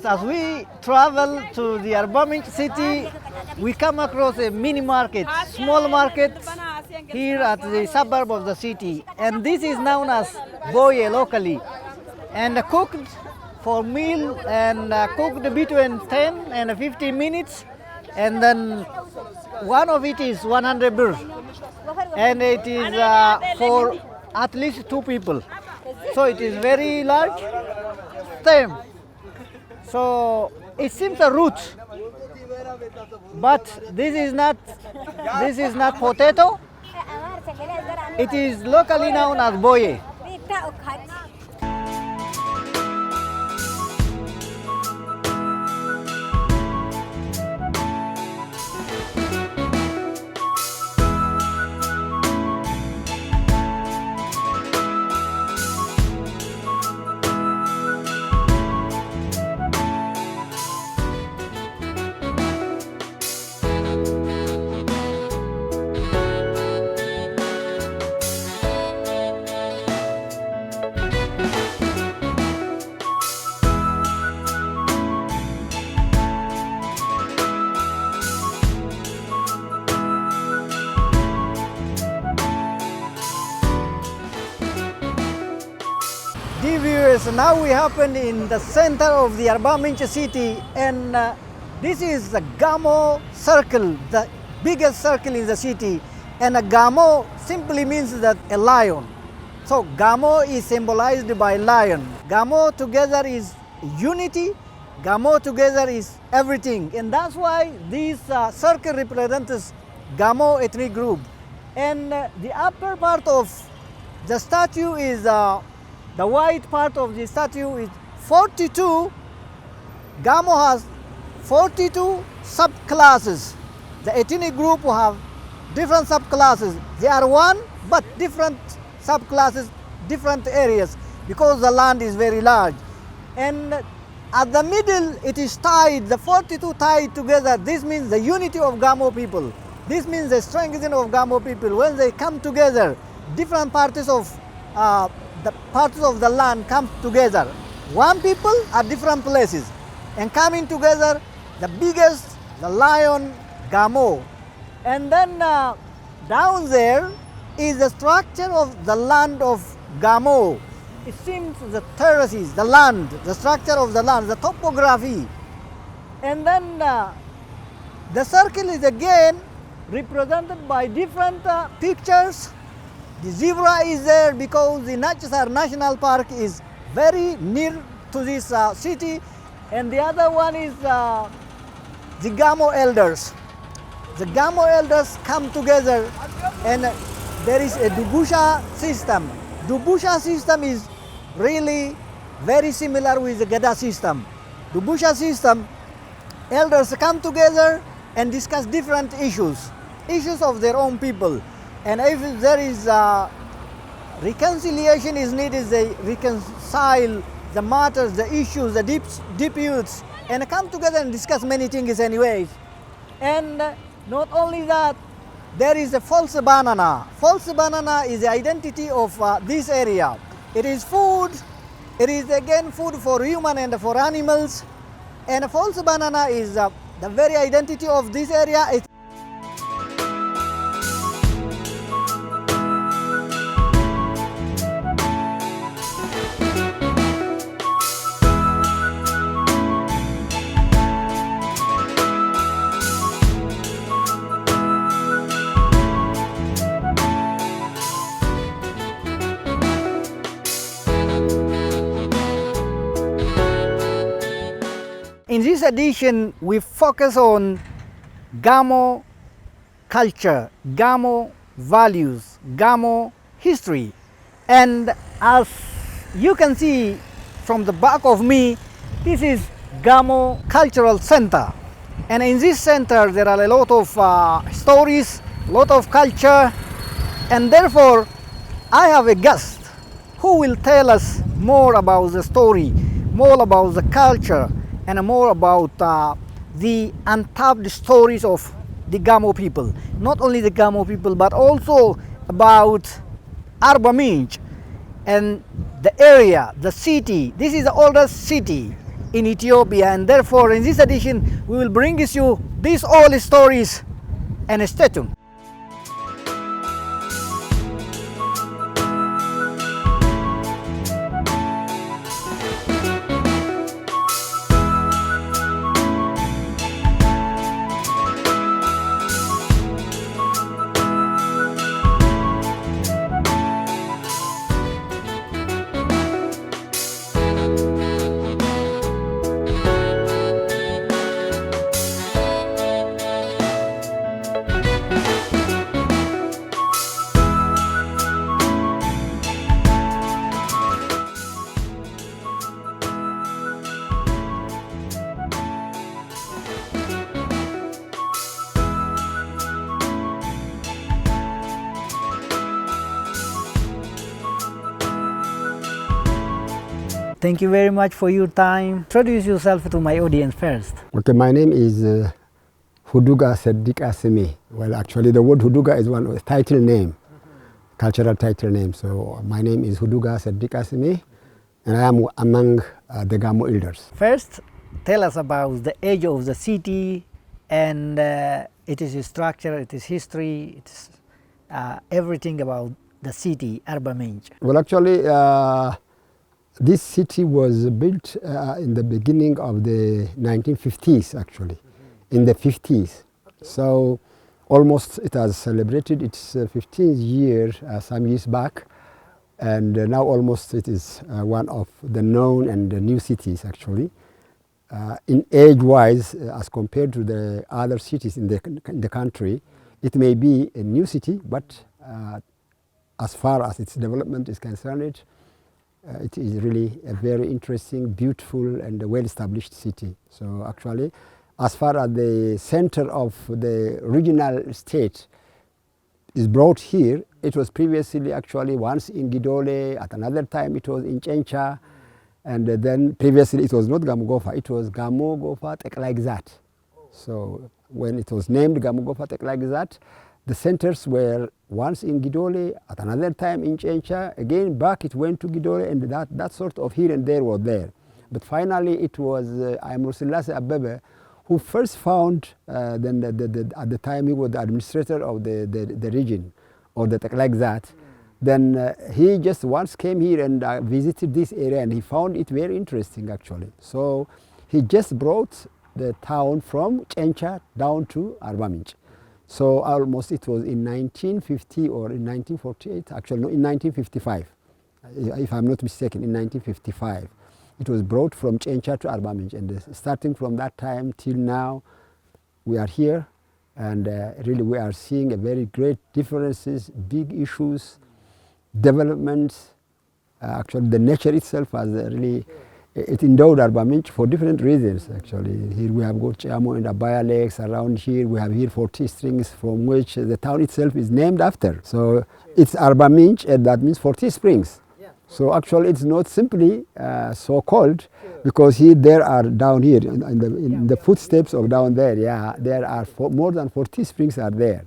as we travel to the urban city, we come across a mini market, small market here at the suburb of the city. And this is known as boye locally. And cooked for meal and cooked between 10 and 15 minutes. And then one of it is 100 birr. And it is for at least 2 people. So it is very large stem. So it seems a root, but this is not potato. It is locally known as boye. Dear viewers, now we happen in the center of the urban city, and this is the Gamo circle, the biggest circle in the city. And a Gamo simply means that a lion. So Gamo is symbolized by lion. Gamo together is unity. Gamo together is everything, and that's why this circle represents Gamo ethnic group. And the upper part of the statue is the white part of the statue is 42. Gamo has 42 subclasses. The ethnic group have different subclasses. They are one, but different subclasses, different areas, because the land is very large. And at the middle, it is tied, the 42 tied together. This means the unity of Gamo people. This means the strengthening of Gamo people. When they come together, different parts of the land come together. One people at different places, and coming together, the biggest, the lion, Gamo. And then down there is the structure of the land of Gamo. It seems the terraces, the land, the structure of the land, the topography. And then the circle is again represented by different pictures. The zebra is there because the Nachasar National Park is very near to this city. And the other one is the Gamo elders. The Gamo elders come together, and there is a Dubusha system. Dubusha system is really very similar with the Gada system. Dubusha system, elders come together and discuss different issues of their own people. And if there is reconciliation is needed, they reconcile the matters, the issues, the disputes, and come together and discuss many things anyways. And not only that, there is a false banana. False banana is the identity of this area. It is food. It is again food for human and for animals. And a false banana is the very identity of this area. In this edition, we focus on Gamo culture, Gamo values, Gamo history. And as you can see from the back of me, this is Gamo Cultural Center. And in this center, there are a lot of stories, a lot of culture, and therefore, I have a guest who will tell us more about the story, more about the culture, and more about the untapped stories of the Gamo people. Not only the Gamo people, but also about Arba Minch and the area, the city. This is the oldest city in Ethiopia, and therefore in this edition we will bring you these all stories, and stay tuned. Thank you very much for your time. Introduce yourself to my audience first. Okay, my name is Huduga Seddik Asimi. Well, actually, the word Huduga is one title name, cultural title name. So my name is Huduga Seddik Asimi, and I am among the Gamo elders. First, tell us about the age of the city and its structure, its history, its everything about the city, Arba Minch. Well, actually, this city was built in the beginning of the 1950s, actually, in the 50s. So almost it has celebrated its 15th year some years back, and now almost it is one of the known and the new cities, actually. In age-wise, as compared to the other cities in the country, it may be a new city, but as far as its development is concerned, it is really a very interesting, beautiful, and well-established city. So actually, as far as the center of the regional state is brought here, it was previously actually once in Gidole, at another time it was in Chencha, and then previously it was not Gamo Gofa, it was Gamo Gofa Teklai Gzat. So when it was named Gamo Gofa Teklai Gzat, the centers were once in Gidole, at another time in Chencha, again back it went to Gidole, and that sort of here and there was there. But finally it was Aymur Selassie Abebe who first found, at the time he was the administrator of the region, or the Teklai Gzat. Then he just once came here and visited this area, and he found it very interesting actually. So he just brought the town from Chencha down to Arba Minch. So almost it was in 1950 or in 1948, actually no, in 1955, if I'm not mistaken, in 1955. It was brought from Chencha to Arba Minch, and starting from that time till now, we are here, and really we are seeing a very great differences, big issues, developments. Actually the nature itself has really, it endowed Arba Minch for different reasons actually. Here we have got Gamo and Abaya lakes around here. We have here 40 springs from which the town itself is named after. So it's Arba Minch, and that means 40 springs. So actually it's not simply so called because there are down here in the footsteps of down there, there are more than 40 springs are there.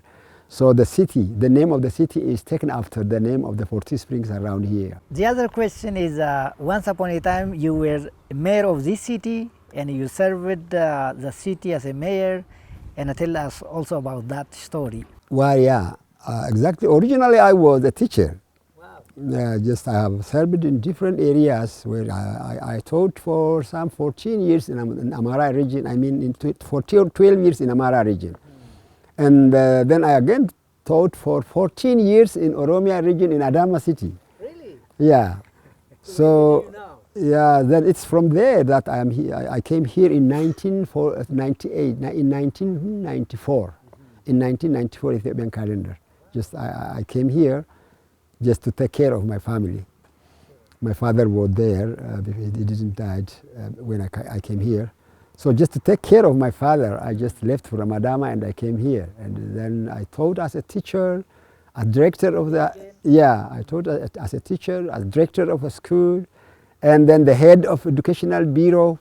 So the city, the name of the city is taken after the name of the 40 springs around here. The other question is, once upon a time you were mayor of this city and you served the city as a mayor, and tell us also about that story. Well, exactly. Originally I was a teacher. Just I have served in different areas where I taught for some 14 years in Amara region, for 12 years in Amara region. And then I again taught for 14 years in Oromia region in Adama city. Really? Yeah. So, yeah, then it's from there that I am here. I came here in 1994. In 1994 Ethiopian calendar. Just I came here just to take care of my family. My father was there, he didn't die when I came here. So just to take care of my father, I just left from Adama and I came here. And then I taught as a teacher, as director of the, I taught as a teacher, as director of a school, and then the head of educational bureau.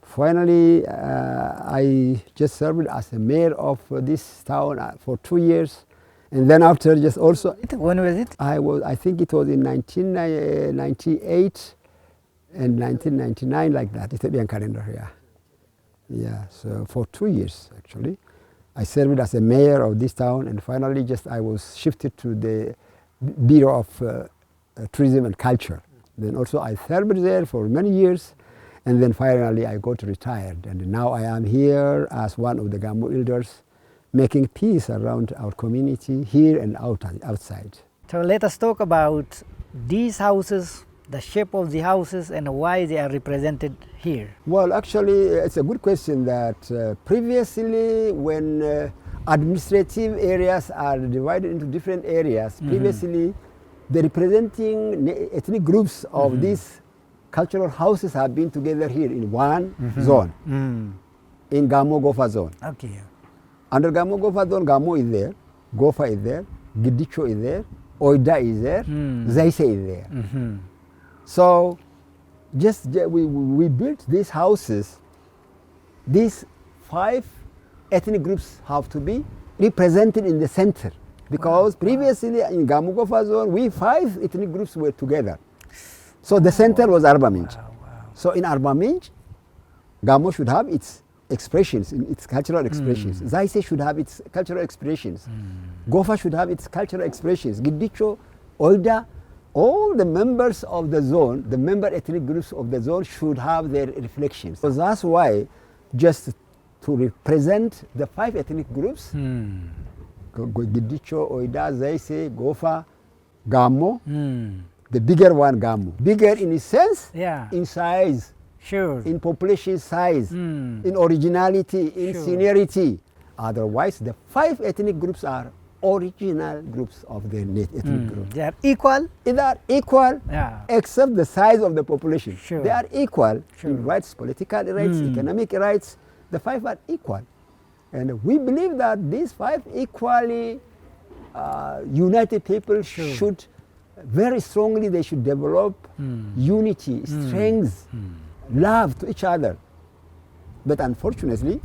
Finally, I just served as a mayor of this town for 2 years. And then after just also... When was it? I think it was in 1998. in 1999, like that, Ethiopian calendar, yeah. Yeah, so for 2 years, actually. I served as a mayor of this town, and finally just I was shifted to the Bureau of Tourism and Culture. Then also I served there for many years, and then finally I got retired, and now I am here as one of the Gamo elders, making peace around our community here and outside. So let us talk about these houses, the shape of the houses, and why they are represented here. Well, actually, it's a good question that previously when administrative areas are divided into different areas, previously the representing ethnic groups of these cultural houses have been together here in one zone, in Gamo Gofa zone. Okay. Under Gamo Gofa zone, Gamo is there, Gofa is there, Gidicho is there, Oida is there, Zaise is there. So just we built these houses. These 5 ethnic groups have to be represented in the center, because previously in Gamo Gofa zone, we 5 ethnic groups were together. So the center was Arbaminch. So in Arbaminch, Gamo should have its expressions, its cultural expressions. Zaise should have its cultural expressions. Gofa should have its cultural expressions. Gidicho, Oida, all the members of the zone, the member ethnic groups of the zone should have their reflections. So that's why, just to represent the 5 ethnic groups, Gidicho, Oida, Zaise, Gofa, Gamo, the bigger one, Gamo. Bigger in its sense, in size, in population size, in originality, in seniority. Otherwise, the 5 ethnic groups are original groups of the ethnic group. They are equal? They are equal, except the size of the population. They are equal in rights, political rights, economic rights. The 5 are equal. And we believe that these 5 equally united people should, very strongly, they should develop unity, strength, love to each other. But unfortunately,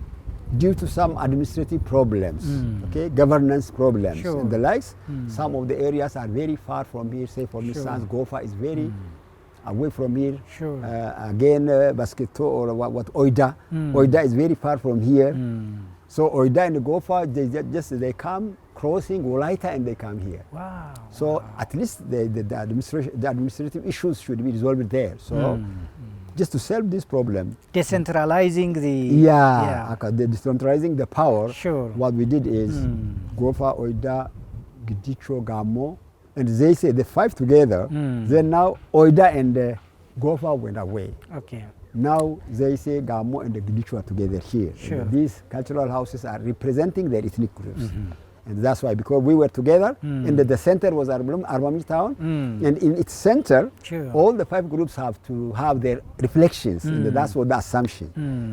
due to some administrative problems, governance problems and the likes, some of the areas are very far from here. Say for instance, Gofa is very away from here. Again, Basketo or what Oida. Oida is very far from here. So Oida and Gofa, they come crossing Wolaita and they come here. So at least the administrative issues should be resolved there. So just to solve this problem, decentralizing decentralizing the power, what we did is Gofa, Oida, Gidicho, Gamo, and they say the 5 together. Then now Oida and Gofa went away. Now they say Gamo and the Gidicho are together here. And these cultural houses are representing their ethnic groups. And that's why, because we were together, and the center was Arbaminch town, and in its center, all the 5 groups have to have their reflections, and that's what the assumption.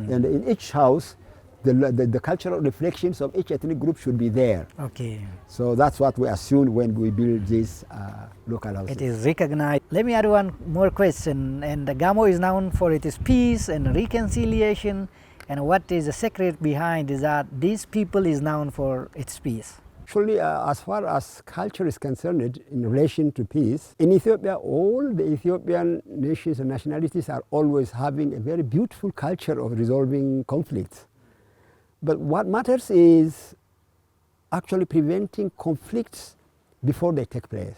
And in each house, the cultural reflections of each ethnic group should be there. So that's what we assumed when we build these local houses. It is recognized. Let me add one more question. And the Gamo is known for its peace and reconciliation. And what is the secret behind is that this people is known for its peace? Actually, as far as culture is concerned in relation to peace, in Ethiopia, all the Ethiopian nations and nationalities are always having a very beautiful culture of resolving conflicts. But what matters is actually preventing conflicts before they take place.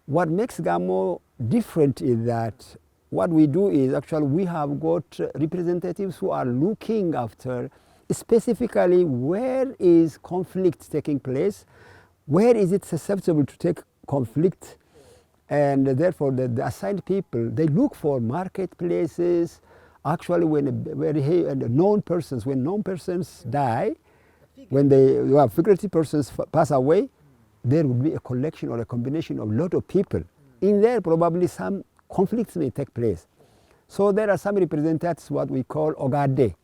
What makes Gamo different is that what we do is actually we have got representatives who are looking after specifically where is conflict taking place, where is it susceptible to take conflict, and therefore the assigned people, they look for marketplaces. Actually, when known persons die, when figurative persons pass away, there will be a collection or a combination of a lot of people. In there, probably some conflicts may take place. So there are some representatives, what we call Ogade.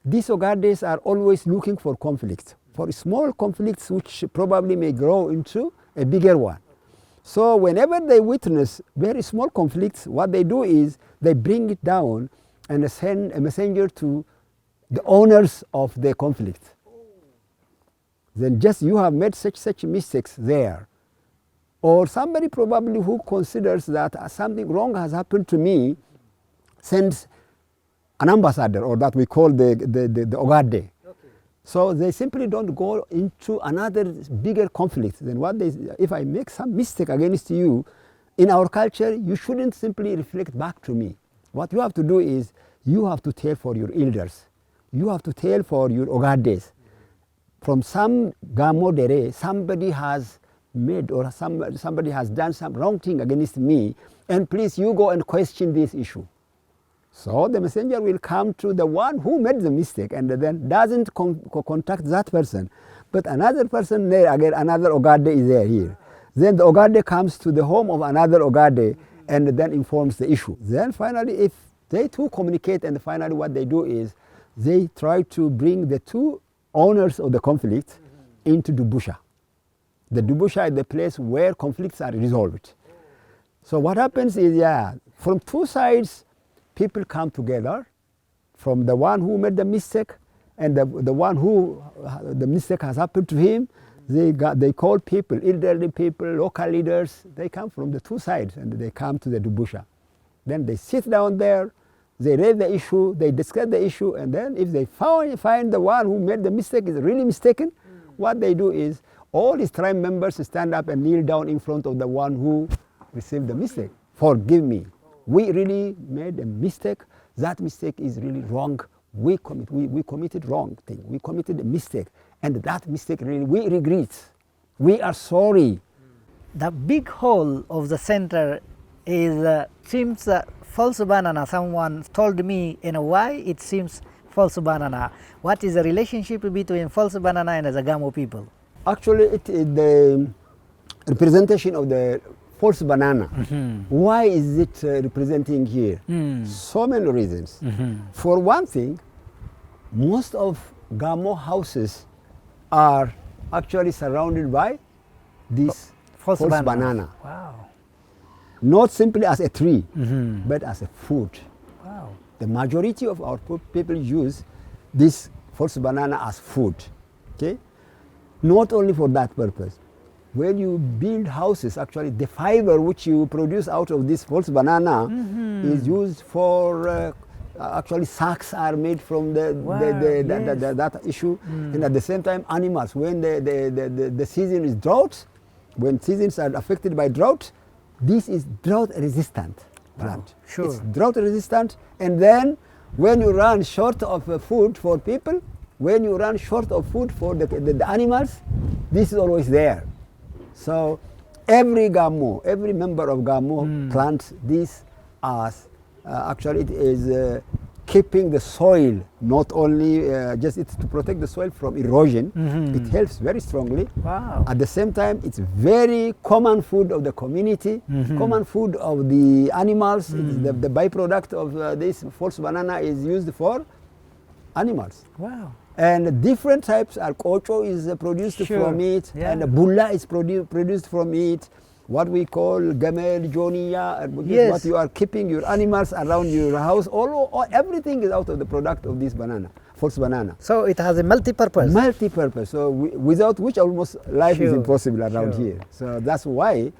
These Ogades are always looking for conflicts, for small conflicts which probably may grow into a bigger one. So whenever they witness very small conflicts, what they do is they bring it down and send a messenger to the owners of the conflict. Then just you have made such mistakes there. Or somebody probably who considers that something wrong has happened to me, sends an ambassador, or that we call the Ogade. So they simply don't go into another bigger conflict than what they, if I make some mistake against you, in our culture, you shouldn't simply reflect back to me. What you have to do is, you have to tell for your elders. You have to tell for your Ogades. From some Gamo Dere, somebody has made, or somebody has done some wrong thing against me, and please you go and question this issue. So the messenger will come to the one who made the mistake and then doesn't contact that person. But another person there, again, another Ogade is there here. Then the Ogade comes to the home of another Ogade and then informs the issue. Then finally, if they two communicate, and finally what they do is they try to bring the two owners of the conflict into Dubusha. The Dubusha is the place where conflicts are resolved. So what happens is, from two sides, people come together, from the one who made the mistake and the one who the mistake has happened to him. They call people, elderly people, local leaders. They come from the two sides and they come to the Dubusha. Then they sit down there, they raise the issue, they discuss the issue, and then if they find the one who made the mistake is really mistaken, what they do is all his tribe members stand up and kneel down in front of the one who received the mistake. Forgive me. We really made a mistake. That mistake is really wrong. We committed wrong thing. We committed a mistake, and that mistake really we regret. We are sorry. The big hole of the center is seems false banana. Someone told me, why it seems false banana. What is the relationship between false banana and the Gamo people? Actually, it is the representation of the false banana. Why is it representing here? So many reasons. For one thing, most of Gamo houses are actually surrounded by this false banana. Wow. Not simply as a tree, but as a food. Wow. The majority of our people use this false banana as food. Okay? Not only for that purpose. When you build houses, actually the fiber which you produce out of this false banana is used for, actually sacks are made from that issue. And at the same time, animals, when the season is drought, when seasons are affected by drought, this is drought resistant plant. Sure. It's drought resistant, and then when you run short of food for people, when you run short of food for the animals, this is always there. So every Gamo, every member of Gamo plants this as, actually it is keeping the soil, not only just it's to protect the soil from erosion, it helps very strongly. Wow. At the same time, it's very common food of the community, common food of the animals. It's the byproduct of this false banana is used for animals. Wow. And different types, kocho is produced from it, and bulla is produced from it. What we call gamel, joniya, what you are keeping your animals around your house. All everything is out of the product of this banana, false banana. So it has a multi-purpose. Multi-purpose. So without which almost life is impossible around here. So that's why,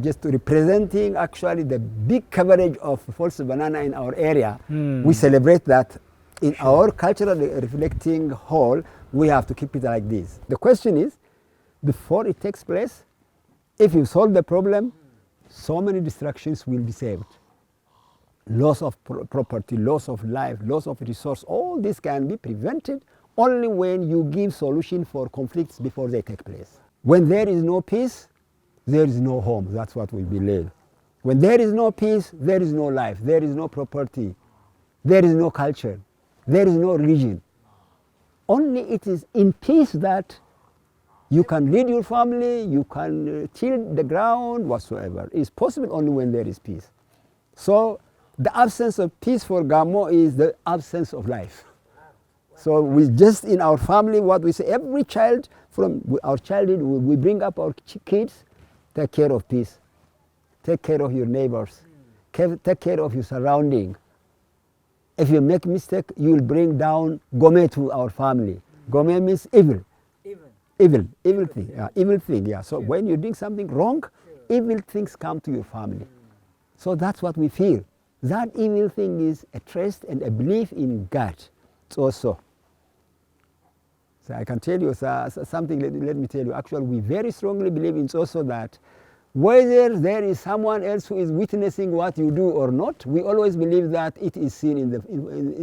just representing actually the big coverage of false banana in our area, we celebrate that. In our cultural reflecting hall, we have to keep it like this. The question is, before it takes place, if you solve the problem, so many destructions will be saved. Loss of property, loss of life, loss of resource, all this can be prevented only when you give solution for conflicts before they take place. When there is no peace, there is no home. That's what we believe. When there is no peace, there is no life, there is no property, there is no culture. There is no religion. Only it is in peace that you can lead your family, you can till the ground, whatsoever. It's possible only when there is peace. So the absence of peace for Gamo is the absence of life. So we just in our family, what we say, every child from our childhood, we bring up our kids, take care of peace. Take care of your neighbors. Take care of your surrounding. If you make mistake, you will bring down Gome to our family. Gome means evil. Evil thing, yeah. So when you're doing something wrong, evil things come to your family. So that's what we feel. That evil thing is a trust and a belief in God. It's also. So I can tell you something, let me tell you. Actually, we very strongly believe in also that whether there is someone else who is witnessing what you do or not, we always believe that it is seen in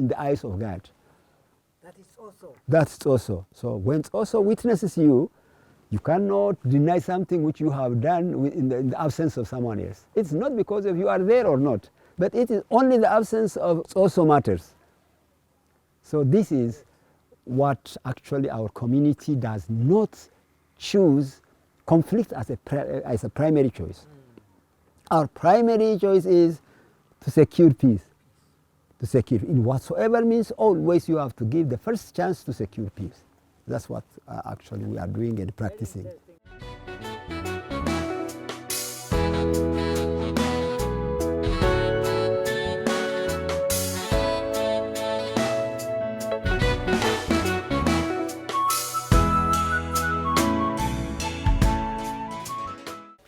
the eyes of God. That is also. That's also. So when also witnesses you, you cannot deny something which you have done in the absence of someone else. It's not because of you are there or not, but it is only the absence of also matters. So this is what actually our community does not choose conflict as a primary choice. Our primary choice is to secure peace. To secure, in whatsoever means, always you have to give the first chance to secure peace. That's what actually we are doing and practicing.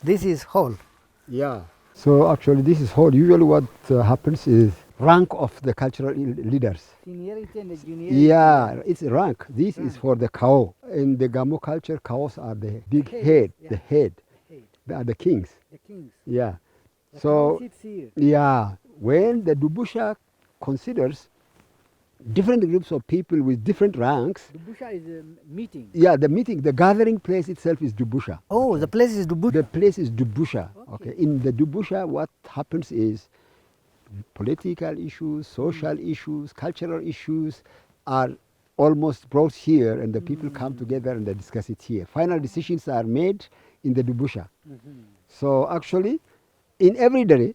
This is hall. Yeah. So actually this is how usually what happens is rank of the cultural leaders. Seniority and juniority. Yeah, it's rank. This is for the Kao. In the Gamo culture, Kaos are the big head, yeah. the head. Head. They are the kings. The kings. Yeah. The So, crown sits here. yeah, when the Dubusha considers different groups of people with different ranks, Dubusha is a meeting. yeah, the meeting, the gathering place itself is Dubusha. Oh, the place is Dubusha. The place is Dubusha. Okay. Okay. In the Dubusha, what happens is political issues, social issues, cultural issues are almost brought here, and the people come together and they discuss it here. Final decisions are made in the Dubusha. So actually, in every dere,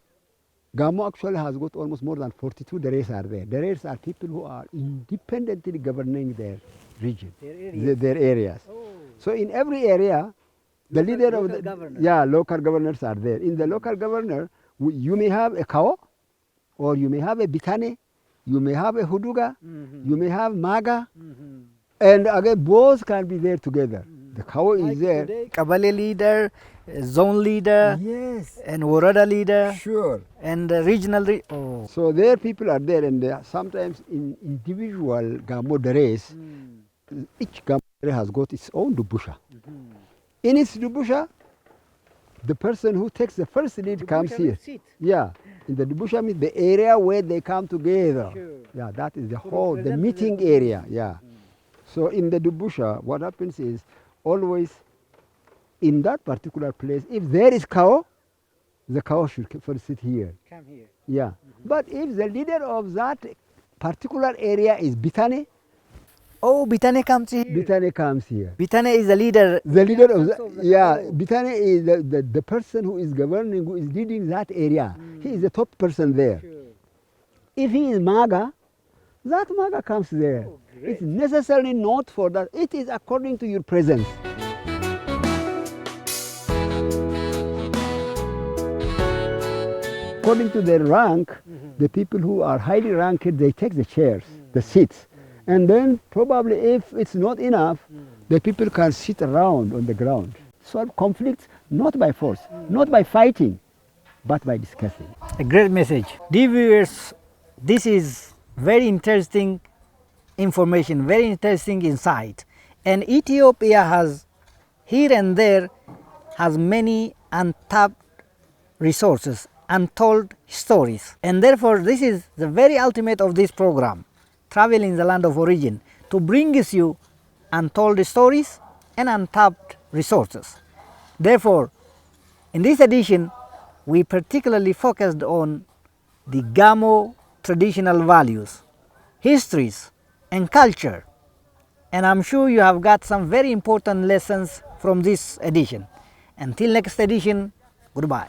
Gamo actually has got almost more than 42 deres are there. Deres are people who are independently governing their region, Their areas. their areas. Oh. So in every area, the Local- leader of local the governor. yeah local governors are there. In the local governor, you may have a Kao, or you may have a Bitane, you may have a Huduga, you may have Maga, and again both can be there together. The Kao is there. Today, Kabale leader, zone leader, Yes, and Warada leader, sure. and regional. Oh. So their people are there, and sometimes in individual Gamo deres, each Gamo dere has got its own Dubusha. In its Dubusha, the person who takes the first lead comes here. Yeah, in the Dubusha means the area where they come together. Sure. Yeah, that is the To whole, the represent meeting the- area. Yeah. So in the Dubusha, what happens is always in that particular place, if there is Kao, the Kao should first sit here. Come here. Yeah. But if the leader of that particular area is Bitane, Oh, Bitane comes here. Bitane comes here. Bitane is the leader. The leader of absence of the, the yeah, Kao. Bitane is the person who is governing, who is leading that area. He is the top person there. Sure. If he is Maga, that Maga comes there. Oh, great. It's necessarily not for that. It is according to your presence. According to their rank, the people who are highly ranked, they take the chairs, the seats. And then probably if it's not enough, the people can sit around on the ground. Solve conflicts not by force, not by fighting, but by discussing. A great message. Dear viewers, this is very interesting information, very interesting insight. And Ethiopia has here and there has many untapped resources, untold stories. And therefore this is the very ultimate of this program, Travel in the Land of Origin, to bring you untold stories and untapped resources. Therefore, in this edition, we particularly focused on the Gamo traditional values, histories, and culture. And I'm sure you have got some very important lessons from this edition. Until next edition, goodbye.